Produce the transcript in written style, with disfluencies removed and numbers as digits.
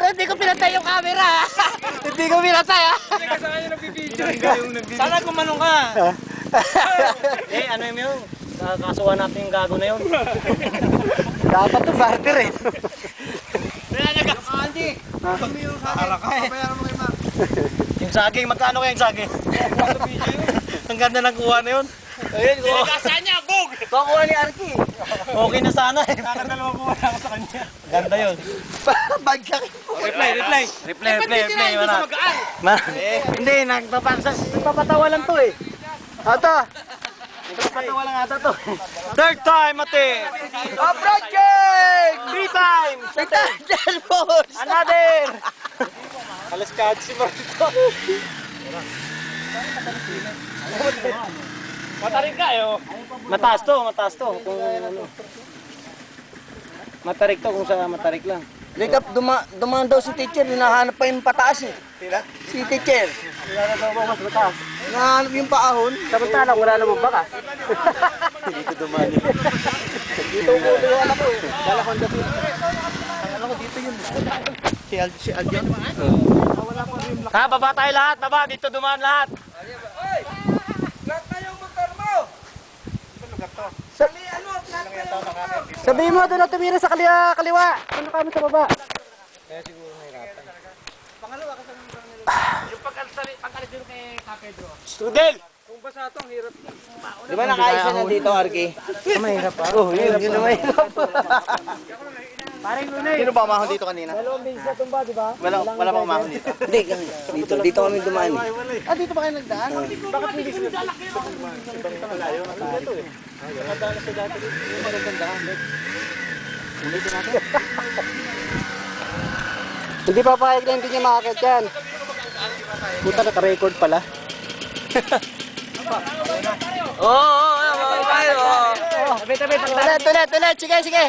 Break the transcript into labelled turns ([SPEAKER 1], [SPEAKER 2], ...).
[SPEAKER 1] Hindi ko pinatay yung camera. Hindi ko pinatay ha.
[SPEAKER 2] Kasama nyo nagbibideo.
[SPEAKER 3] Sana gumanong ka. Ano yun? Kasuhan natin yung gago na yun.
[SPEAKER 1] Dapat to barter eh.
[SPEAKER 3] Andy! Yung saging, magkano kaya yung saging? Ang ganda ng kuha na yun. Ayun,
[SPEAKER 2] Saan niya? Bog!
[SPEAKER 3] kuha ni Arky. Okay na sana eh.
[SPEAKER 2] Nakadalawa ko wala ako sa kanya.
[SPEAKER 3] Ganda yun.
[SPEAKER 1] Bagsak.
[SPEAKER 2] Reply.
[SPEAKER 3] Replay. Hindi, nagpapatawa lang to eh.
[SPEAKER 1] Ata.
[SPEAKER 3] Nagpapatawa lang ata to. Third time, ate.
[SPEAKER 1] Project!
[SPEAKER 3] 3 times.
[SPEAKER 1] Italian boss!
[SPEAKER 3] Another. Alas ka si Marco.
[SPEAKER 2] Matarin ka eh oh.
[SPEAKER 3] Mataas to. Kung ano. Matarik to kung sa matarik lang.
[SPEAKER 1] Likap, dumaan daw si teacher, hinahanap pa yung pataas eh. Si teacher.
[SPEAKER 3] Wala daw ba mas mataas?
[SPEAKER 1] Hinahanap yung paahon.
[SPEAKER 3] Samantala, wala namang baka.
[SPEAKER 1] Dito dumaan yun. Dito ko, wala ko eh. Wala ko dito. Alam ko dito yun. Si Aljon.
[SPEAKER 3] Baba tayo lahat, baba. Dito dumaan lahat.
[SPEAKER 1] Sabihin mo doon na tumira sa kaliwa. Ano kami sa baba?
[SPEAKER 2] Yung pag-alis dito kay Kapedro.
[SPEAKER 3] Strudel!
[SPEAKER 2] Kung basa ito, ang hirap.
[SPEAKER 1] Di ba nakaisa na dito, Arky?
[SPEAKER 3] Mahirap pa.
[SPEAKER 1] Oh, yun na mahirap.
[SPEAKER 3] Parang lunay.
[SPEAKER 1] Sino ba umahon dito kanina?
[SPEAKER 3] Dalawang beses na tumba, di ba?
[SPEAKER 1] Wala pa umahon dito. Hindi, dito kami dumaan. Ah, dito ba kayo nagdaan?
[SPEAKER 3] Bakit hindi sila?
[SPEAKER 1] Hindi pa payag na hindi niya makakit yan. Puta, naka-record pala.
[SPEAKER 3] Oo,
[SPEAKER 1] Tulit. Sige.